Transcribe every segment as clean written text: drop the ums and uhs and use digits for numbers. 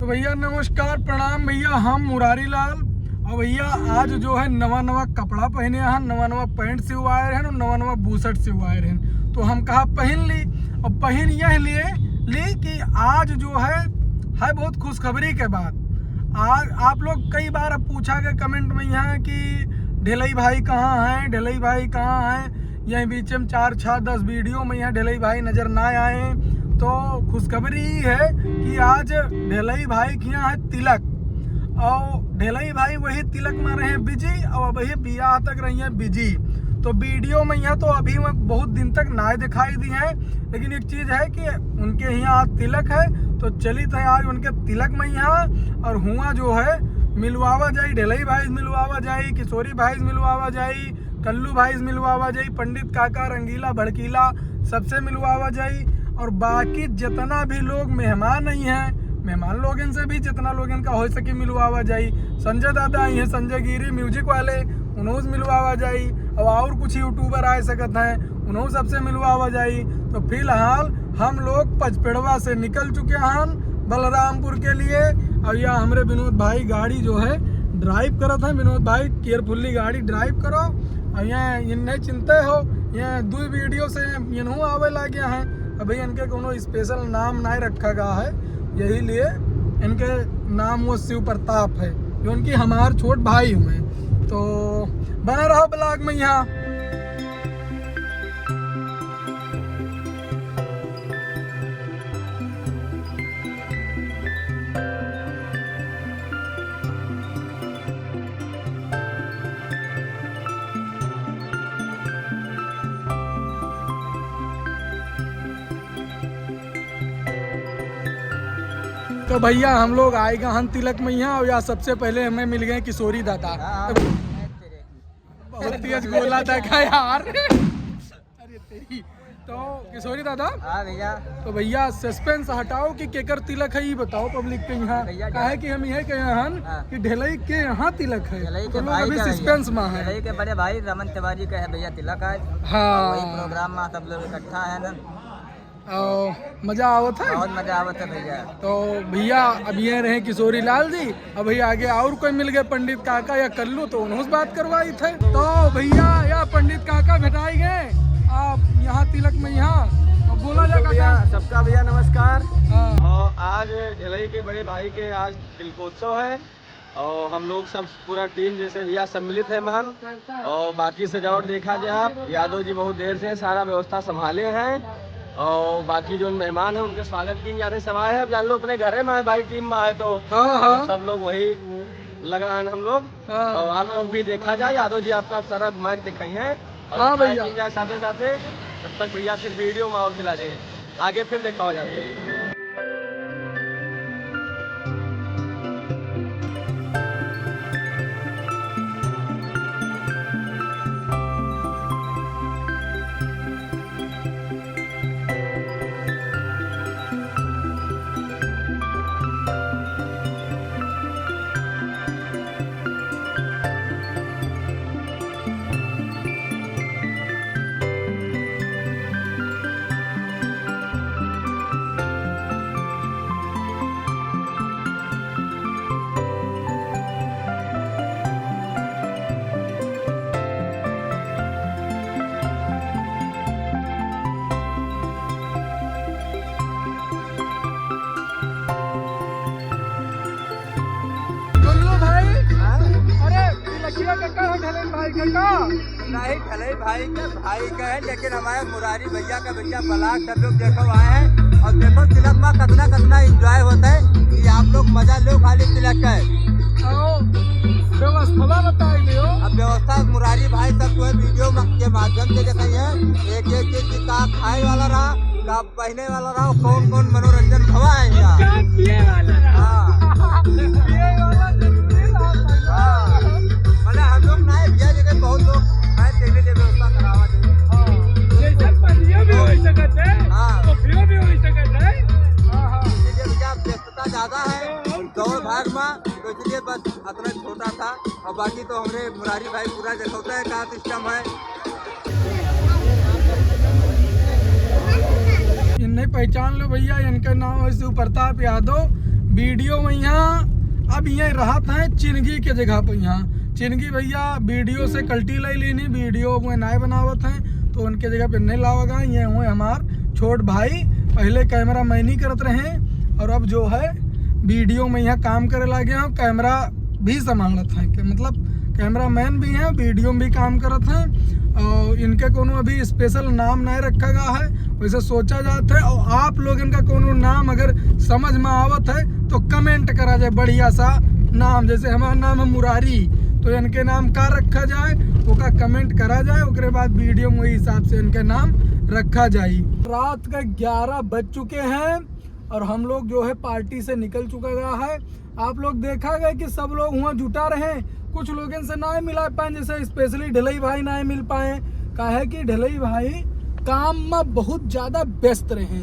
भैया नमस्कार प्रणाम भैया, हम मुरारी लाल। और भैया आज जो है नवा कपड़ा पहने हैं, नवा पैंट सिलवाए हैं और नवा बूशर्ट सिलवाए हैं। तो हम कहा पहन ली, और पहन यह ली कि आज जो है बहुत खुशखबरी के बाद। आज आप लोग कई बार अब पूछा गया कमेंट में यहाँ कि ढिलई भाई कहाँ हैं, ढिलई भाई कहाँ हैं। यही बीच में 4, 6, 10 वीडियो में यहाँ ढिलई भाई नज़र ना आए। तो खुशखबरी है कि आज ढिलई भाई के यहाँ है तिलक, और ढिलई भाई वही तिलक में रहे बिजी, और वही बियाह तक रही है बिजी। तो वीडियो में यहाँ तो अभी बहुत दिन तक ना दिखाई दी है, लेकिन एक चीज़ है कि उनके यहाँ तिलक है। तो चली तैयार उनके तिलक में यहाँ, और हुआ जो है मिलवावा जाई, ढिलई भाई मिलवावा जाई, किशोरी भाई मिलवावा जाई, कल्लू भाई मिलवावा जाई, पंडित काका रंगीला भड़कीला सबसे मिलवावा जाई। और बाकी जितना भी लोग मेहमान नहीं हैं, मेहमान लोगन से भी जितना लोगन का हो सके मिलवावा जाई। संजय दादा आई हैं, संजय गिरी म्यूजिक वाले, उन्हों से मिलवावा जाई। और कुछ यूट्यूबर आए सकत हैं, उन्हों सबसे मिलवावा जाई। तो फिलहाल हम लोग पचपेड़वा से निकल चुके हैं बलरामपुर के लिए। और यह हमारे विनोद भाई गाड़ी जो है ड्राइव करत है। विनोद भाई केयरफुल्ली गाड़ी ड्राइव करो। और यहाँ इन्हें चिंता हो, यहाँ 2 वीडियो से इन्हों आवे लगे हैं। अभी इनके कोनो स्पेशल नाम नहीं रखा गया है, यही लिए इनके नाम वो शिव प्रताप है, जो उनकी हमारे छोट भाई हुए। तो बना रहो ब्लॉग में यहाँ। तो भैया हम लोग आएगा हम तिलक में यहाँ, और या सबसे पहले हमें मिल गए किशोरी दादा। बहुत तेज गोला था यार। अरे तेरी। तो किशोरी दादा भैया, तो भैया सस्पेंस हटाओ कि केकर तिलक है, ये बताओ पब्लिक के यहाँ। कहे कि हम यह कहे हैं कि ढिलई के यहाँ तिलक है, तो लोग अभी सस्पेंस में है। ढिलई के बड़े भाई रमन तिवारी का है भैया तिलक आज। हाँ, वही प्रोग्राम में सब लोग इकट्ठा है ना, मजा आवत है, बहुत मजा आवत है भैया। तो भैया अब ये रहे किशोरी लाल जी, अब भैया आगे और कोई मिल गए पंडित काका या कल्लू, तो उन्होंने से बात करवाई थे। तो भैया या पंडित काका भेटाई गए आप यहाँ तिलक में यहाँ, अब बोला जाएगा भैया सबका भैया नमस्कार। हाँ। और आज ढिलई के बड़े भाई के आज तिलकोत्सव है, और हम लोग सब पूरा टीम जैसे भैया सम्मिलित है मान। और बाकी सजावट देखा जाए आप, यादव जी बहुत देर से सारा व्यवस्था संभाले हैं। और बाकी जो मेहमान है उनके स्वागत की यादें सवाए है। अब जान लो अपने घर में भाई टीम में आए तो सब लोग वही लगा है हम लोग। और आप लोग भी देखा जाए, यादव जी आपका सारा मैच दिखाई है। हाँ भैया, साथे साथे तब तक भैया फिर वीडियो में और खिला दें, आगे फिर देखा हो जाते हैं। नहीं ढिलई भाई का है, लेकिन हमारे मुरारी भैया का भैया ब्लॉग सब लोग देखो आए हैं। और देखो तिलक में कितना एंजॉय होता है कि आप लोग मजा लो खाली तिलक का है। व्यवस्था बताइए। अब व्यवस्था मुरारी भाई सब जो है वीडियो के माध्यम से दिखाई है, एक एक चीज का खाने वाला रहा, का पहने वाला रहा, कौन कौन मनोरंजन भवा है यहाँ। मतलब हम लोग ना भैया जगह बहुत लोग देवी देवी व्यवस्था करावा व्यस्तता ज्यादा है दौड़ भाग में, तो इसलिए बस इतना छोटा था। और बाकी तो हमारे मुरारी भाई पूरा दिखाता है क्या सिस्टम है। इन्हें पहचान लो भैया, इनका नाम है शिव प्रताप यादव, वीडियो में यहाँ अब यहाँ रहत हैं चिनगी के जगह पर। यहाँ चिनगी भैया वीडियो से कल्टी ले लीनी, वीडियो में नए बनावत हैं तो उनके जगह पे नहीं लावगा। ये हुए हमार छोट भाई, पहले कैमरा मैन ही करते रहे और अब जो है वीडियो में यहाँ काम करे लगे हैं, कैमरा भी संभालत हैं कि मतलब कैमरा मैन भी हैं, वीडियो में भी काम करत हैं। और इनके कोनो अभी स्पेशल नाम नहीं रखा गया है, वैसे सोचा जाता है। और आप लोग इनका कोनो नाम अगर समझ में आवत है तो कमेंट करा जाए बढ़िया सा नाम। जैसे हमारा नाम है मुरारी, तो इनके नाम का रखा जाए वो का कमेंट करा जाए, उसके बाद वीडियो में वही हिसाब से इनके नाम रखा जाए। रात का 11 बज चुके हैं और हम लोग जो है पार्टी से निकल चुका गया है। आप लोग देखा गया कि सब लोग वहाँ जुटा रहे, कुछ लोगों से ना मिला पाए, जैसे स्पेशली ढलई भाई ना मिल पाए। काहे कि ढलई भाई काम में बहुत ज़्यादा व्यस्त रहे,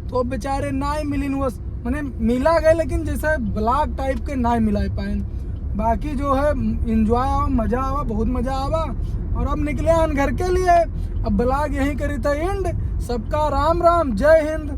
तो बेचारे ना मिलिन, बस मैंने मिला गए लेकिन जैसे ब्लॉग टाइप के ना मिला पाए। बाकी जो है इंजॉय आवा, मज़ा आवा, बहुत मज़ा आवा। और अब निकले हैं घर के लिए। अब ब्लॉग यहीं करी था एंड। सबका राम राम, जय हिंद।